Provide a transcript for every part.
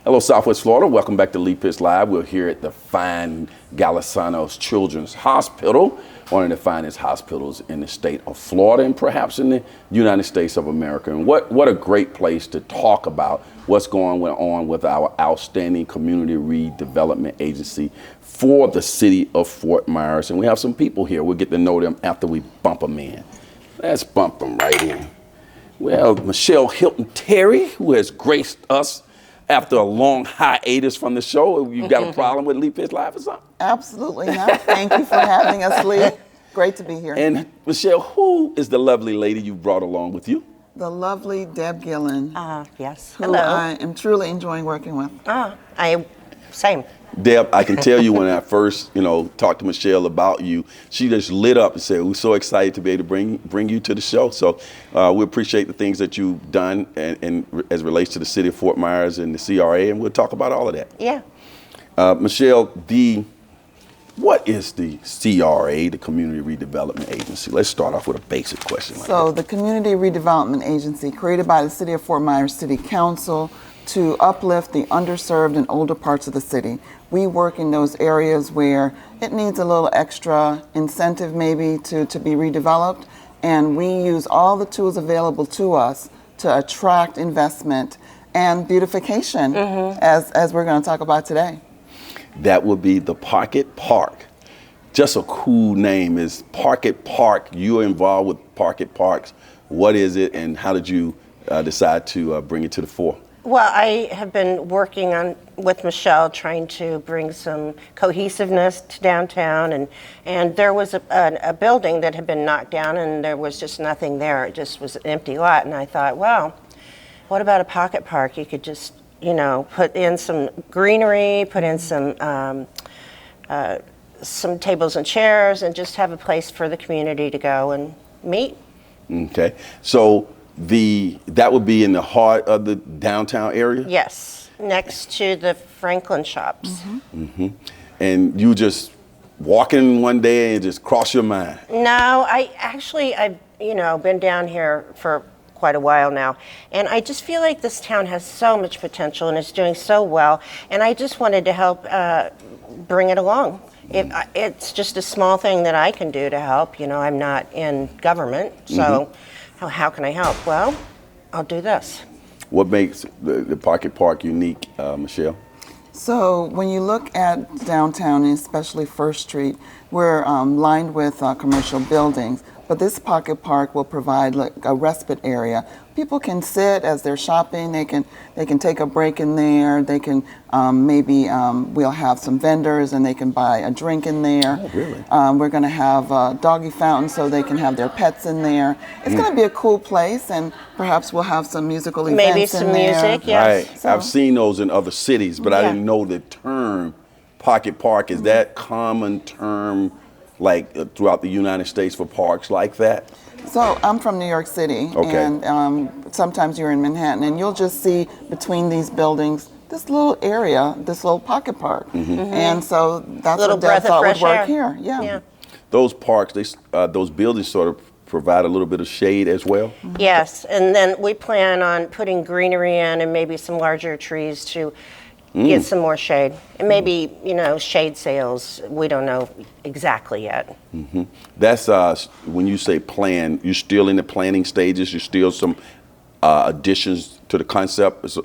Hello, Southwest Florida. Welcome back to Lee Pitts Live. We're here at the fine Galasanos Children's Hospital, one of the finest hospitals in the state of Florida and perhaps in the United States of America. And what a great place to talk about what's going on with our outstanding community redevelopment agency for the city of Fort Myers. And we have some people here. We'll get to know them after we bump them in. Let's bump them right in. Well, Michele Hilton Terry, who has graced us after a long hiatus from the show. You got a problem with Lee Pitts Live or something? Absolutely not. Thank you for having us, Lee. Great to be here. And Michele, who is the lovely lady you brought along with you? The Deb Gillen. Yes. Who Hello. I am truly enjoying working with. Same. Deb, I can tell you when I first, talked to Michele about you, she just lit up and said, we're so excited to be able to bring you to the show. So we appreciate the things that you've done and as it relates to the city of Fort Myers and the CRA, and we'll talk about all of that. Yeah. Michele, what is the CRA, the Community Redevelopment Agency? Let's start off with a basic question. The Community Redevelopment Agency, created by the City of Fort Myers City Council to uplift the underserved and older parts of the city. We work in those areas where it needs a little extra incentive maybe to be redeveloped, and we use all the tools available to us to attract investment and beautification, as we're going to talk about today. That would be the Pocket Park. Just a cool name is Pocket Park. You're involved with Pocket Parks. What is it, and how did you decide to bring it to the fore? Well, I have been working with Michele, trying to bring some cohesiveness to downtown, and there was a building that had been knocked down, and there was just nothing there. It just was an empty lot, and I thought, well, what about a pocket park? You could just, put in some greenery, put in some tables and chairs, and just have a place for the community to go and meet. Okay, so that would be in the heart of the downtown area? Yes, next to the Franklin shops. And you just walk in one day and just cross your mind? No, I've been down here for quite a while now, and I just feel like this town has so much potential and is doing so well, and I just wanted to help bring it along. It's just a small thing that I can do to help. I'm not in government, so how can I help? Well, I'll do this. What makes the Pocket Park unique, Michele? So when you look at downtown, and especially First Street, we're lined with commercial buildings, but this Pocket Park will provide like a respite area. People can sit as they're shopping. They can take a break in there. They can we'll have some vendors and they can buy a drink in there. Oh, really? We're going to have a doggy fountain so they can have their pets in there. It's going to be a cool place, and perhaps we'll have some musical events Maybe some in there. music, yes. Right. I've seen those in other cities, but I didn't know the term Pocket Park. Is that common term like throughout the United States for parks like that? So I'm from New York City, and sometimes you're in Manhattan, and you'll just see between these buildings this little area, this little pocket park, and so that's Little what Dad breath of thought would fresh work air. here. Yeah. Those parks, those buildings sort of provide a little bit of shade as well? Yes, and then we plan on putting greenery in and maybe some larger trees to get some more shade. And maybe, shade sales. We don't know exactly yet. That's when you say plan, you're still in the planning stages. You're still some additions to the concept,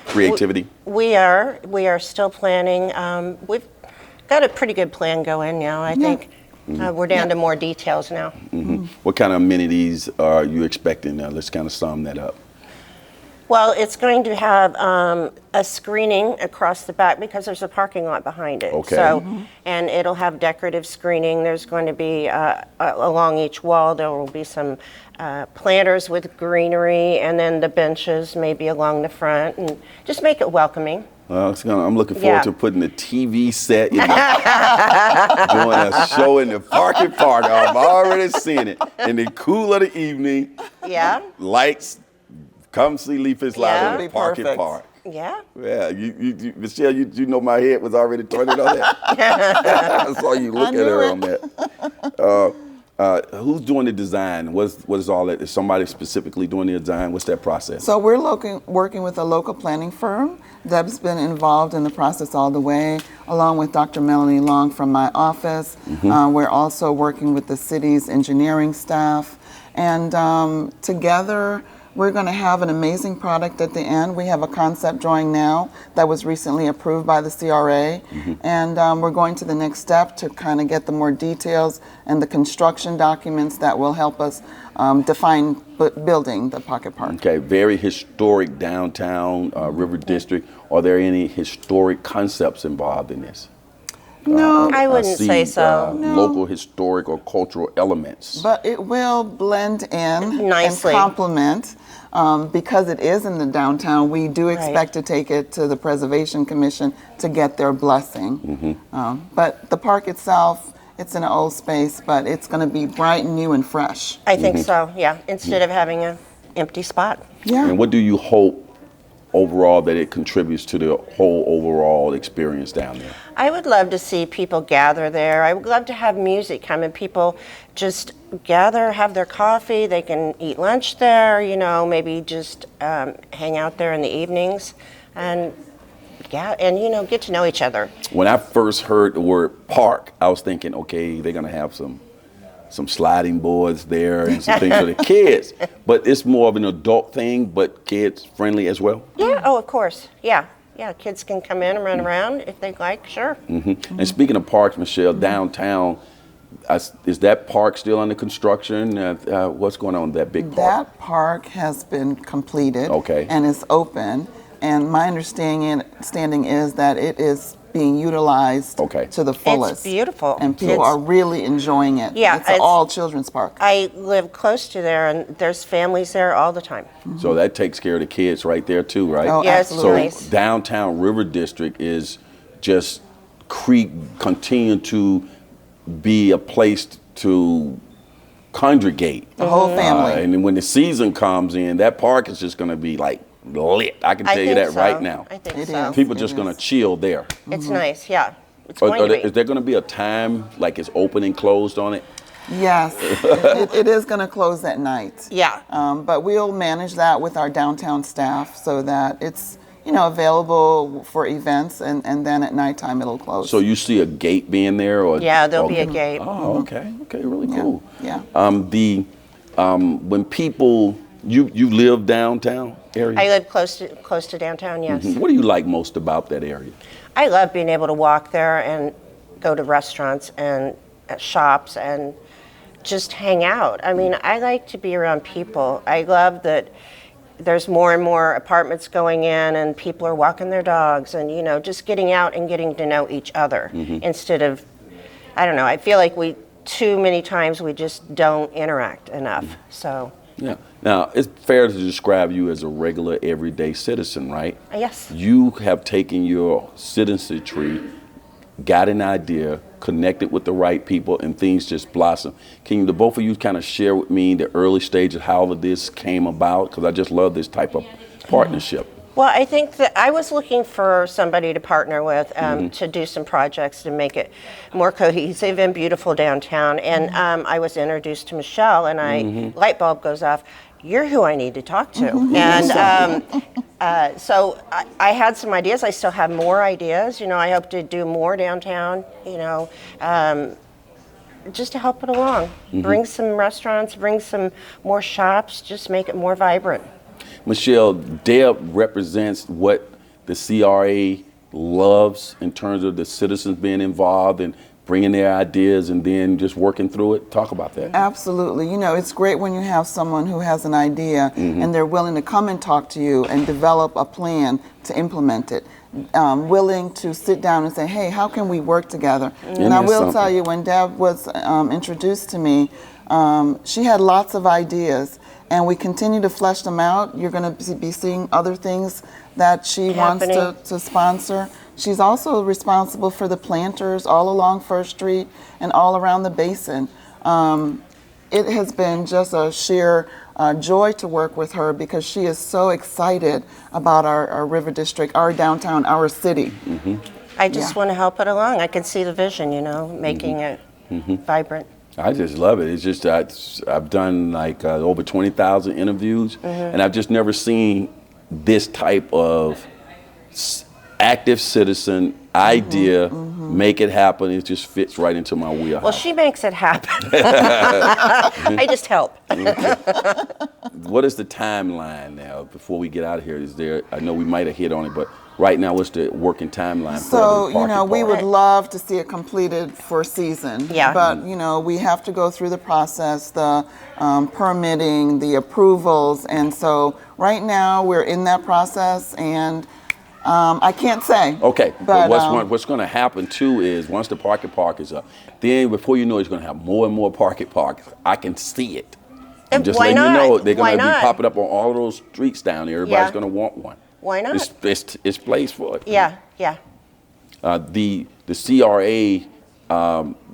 creativity. We are still planning. We've got a pretty good plan going now. I think we're down to more details now. What kind of amenities are you expecting now? Let's kind of sum that up. Well, it's going to have a screening across the back because there's a parking lot behind it. Okay. So, and it'll have decorative screening. There's going to be along each wall there will be some planters with greenery, and then the benches maybe along the front, and just make it welcoming. I'm looking forward to putting the TV set in doing a show in the Pocket Park. I've already seen it. In the cool of the evening, lights. Come see Lee Pitts Live in the Pocket Park. Yeah. Yeah. Michele, you know my head was already turning on that. I saw you look at her on that. Who's doing the design? What is all that? Is somebody specifically doing the design? What's that process? So we're working with a local planning firm. Deb's been involved in the process all the way, along with Dr. Melanie Long from my office. We're also working with the city's engineering staff. And together, we're going to have an amazing product at the end. We have a concept drawing now that was recently approved by the CRA. And we're going to the next step to kind of get the more details and the construction documents that will help us define building the pocket park. Okay, very historic downtown River District. Are there any historic concepts involved in this? No, I wouldn't say so. Local historic or cultural elements. but it will blend in Nicely. and complement. Because it is in the downtown, we do expect to take it to the Preservation Commission to get their blessing. But the park itself, it's in an old space, but it's going to be bright and new and fresh. I think so, yeah, instead of having an empty spot. Yeah. And what do you hope overall that it contributes to the whole overall experience down there? I would love to see people gather there. I would love to have music come and people just gather, have their coffee. They can eat lunch there, you know, maybe just hang out there in the evenings and you know, get to know each other. When I first heard the word park, I was thinking, okay, they're gonna have some sliding boards there and some things for the kids. But it's more of an adult thing, but kids friendly as well. Yeah, oh, of course, yeah. Yeah, kids can come in and run around if they'd like, sure. And speaking of parks, Michele, downtown, is that park still under construction? What's going on with that big park? That park has been completed Okay. and is open. And my understanding is that it is being utilized Okay. to the fullest. It's beautiful. And people are really enjoying it. Yeah, it's an all children's park. I live close to there and there's families there all the time. So that takes care of the kids right there too, right? Oh, Yes, absolutely. nice. So downtown River District is just continue to be a place to congregate. The whole family. And then when the season comes in, that park is just going to be like lit. I can tell you that right now. I think It so. is. People just going to chill there. It's nice, yeah. It's going to Is be. there going to be a time like it's open and closed on it? Yes, it is going to close at night. Yeah. But we'll manage that with our downtown staff so that it's available for events, and then at nighttime it'll close. So you see a gate being there, or Yeah, there'll be a gate. Oh, okay, really cool. Yeah. When people you live downtown area. I live close to downtown, yes. What do you like most about that area? I love being able to walk there and go to restaurants and shops and just hang out. I mean, I like to be around people. I love that there's more and more apartments going in and people are walking their dogs and, you know, just getting out and getting to know each other instead of, I don't know, I feel like too many times we just don't interact enough. So, Yeah. Now, it's fair to describe you as a regular, everyday citizen, right? yes. You have taken your citizenry, got an idea, connected with the right people, and things just blossom. Can the both of you kind of share with me the early stage of how this came about? Because I just love this type of partnership. Well, I think that I was looking for somebody to partner with to do some projects to make it more cohesive and beautiful downtown. And I was introduced to Michele, and light bulb goes off. You're who I need to talk to. And so I had some ideas. I still have more ideas. You know, I hope to do more downtown. You know, just to help it along. Bring some restaurants, bring some more shops. Just make it more vibrant. Michele, Deb represents what the CRA loves in terms of the citizens being involved and bringing their ideas and then just working through it. Talk about that. Absolutely. You know, it's great when you have someone who has an idea and they're willing to come and talk to you and develop a plan to implement it. Willing to sit down and say, hey, how can we work together? And I will tell you, when Deb was introduced to me, she had lots of ideas, and we continue to flesh them out. You're going to be seeing other things that she wants to sponsor. She's also responsible for the planters all along First Street and all around the basin. It has been just a sheer joy to work with her because she is so excited about our River District, our downtown, our city. I just want to help it along. I can see the vision, you know, making it vibrant. I just love it. It's just I've done like over 20,000 interviews, and I've just never seen this type of active citizen idea, make it happen. It just fits right into my wheelhouse. Well, she makes it happen. I just help. What is the timeline now before we get out of here? Is there, I know we might have hit on it, but right now, what's the working timeline for the Pocket we Park? would love to see it completed for season. Yeah. But, we have to go through the process, the permitting, the approvals. And so right now, we're in that process, and I can't say. Okay, but what's going to happen too is once the Pocket Park is up, then before you know it's going to have more and more Pocket Parks. I can see it. I'm just why letting you not? know they're going Why to be not? popping up on all of those streets down there. Everybody's Yeah. going to want one. Why not? It's place for it. Yeah, yeah. The CRA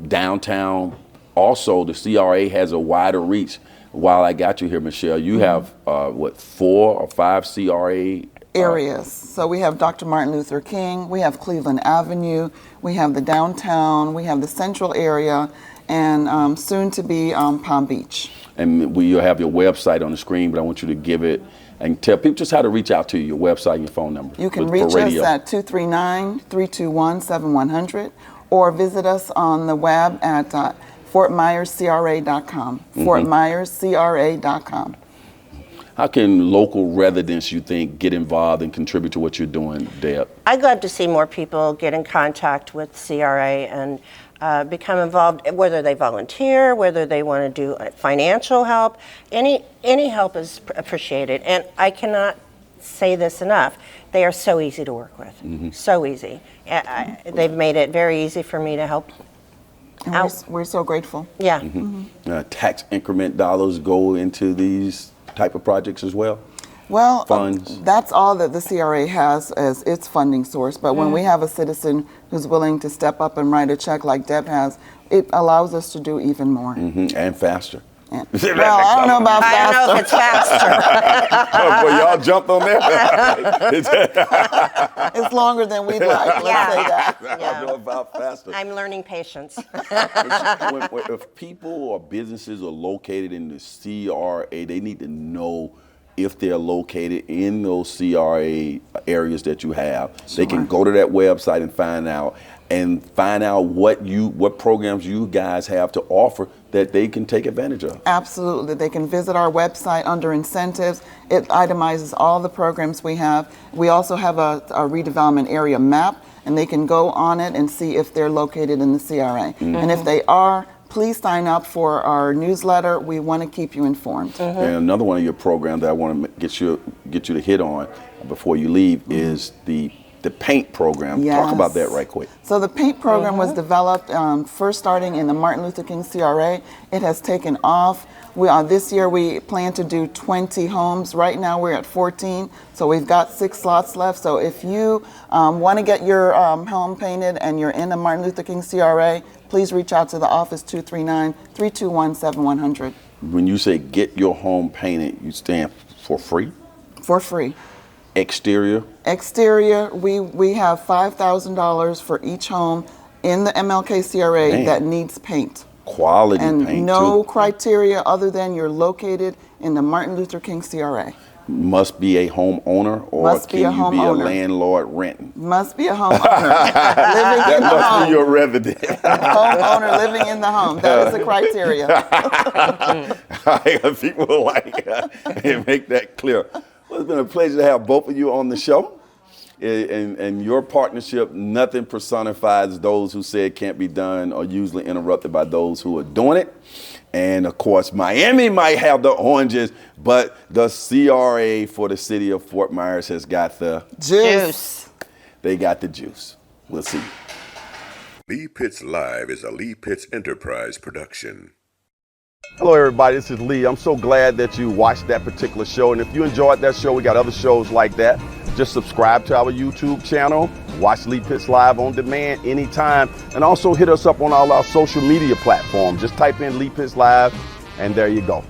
downtown, also the CRA has a wider reach. While I got you here, Michele, you have 4 or 5 CRA areas. So we have Dr. Martin Luther King, we have Cleveland Avenue, we have the downtown, we have the central area, and soon to be Palm Beach. And you'll have your website on the screen, but I want you to give it and tell people just how to reach out to you, your website and your phone number. You can for reach us radio. at 239-321-7100 or visit us on the web at fortmyerscra.com, fortmyerscra.com. How can local residents, you think, get involved and contribute to what you're doing, Deb? I'd love to see more people get in contact with CRA and become involved, whether they volunteer, whether they want to do financial help. Any help is appreciated. And I cannot say this enough. They are so easy to work with. So easy. They've made it very easy for me to help out. We're so grateful. Yeah. Tax increment dollars go into these type of projects as well? Well, Funds. that's all that the CRA has as its funding source. But when we have a citizen who's willing to step up and write a check like Deb has, it allows us to do even more. And faster. Well, I don't know about I don't know if it's faster. Well, y'all jumped on that. It's longer than we'd like, let's say that. I don't know about faster. I'm learning patience. If people or businesses are located in the CRA, they need to know if they're located in those CRA areas that you have. They can go to that website and find out what programs you guys have to offer that they can take advantage of. Absolutely. They can visit our website under incentives. It itemizes all the programs we have. We also have a redevelopment area map, and they can go on it and see if they're located in the CRA. And if they are, please sign up for our newsletter. We want to keep you informed. And another one of your programs that I want to get you to hit on before you leave is the paint program. Yes. Talk about that right quick. So the paint program was developed first starting in the Martin Luther King CRA. It has taken off. This year we plan to do 20 homes. Right now we're at 14, so we've got 6 slots left. So if you want to get your home painted and you're in the Martin Luther King CRA, please reach out to the office 239-321-7100. When you say get your home painted, you stand for free? For free. Exterior? Exterior, we have $5,000 for each home in the MLK CRA that needs paint. Quality And paint, no too. criteria other than you're located in the Martin Luther King CRA. Must be a homeowner, or Must be can a you be a homeowner. landlord renting? Must be a homeowner living in the Must home. be your resident. Homeowner living in the home. That is the criteria. People like make that clear. Well, it's been a pleasure to have both of you on the show. And your partnership, nothing personifies those who say it can't be done or usually interrupted by those who are doing it. And of course, Miami might have the oranges, but the CRA for the city of Fort Myers has got the Juice. They got the juice. We'll see. Lee Pitts Live is a Lee Pitts Enterprise production. Hello, everybody. This is Lee. I'm so glad that you watched that particular show. And if you enjoyed that show, we got other shows like that. Just subscribe to our YouTube channel. Watch Lee Pitts Live on demand anytime. And also hit us up on all our social media platforms. Just type in Lee Pitts Live, and there you go.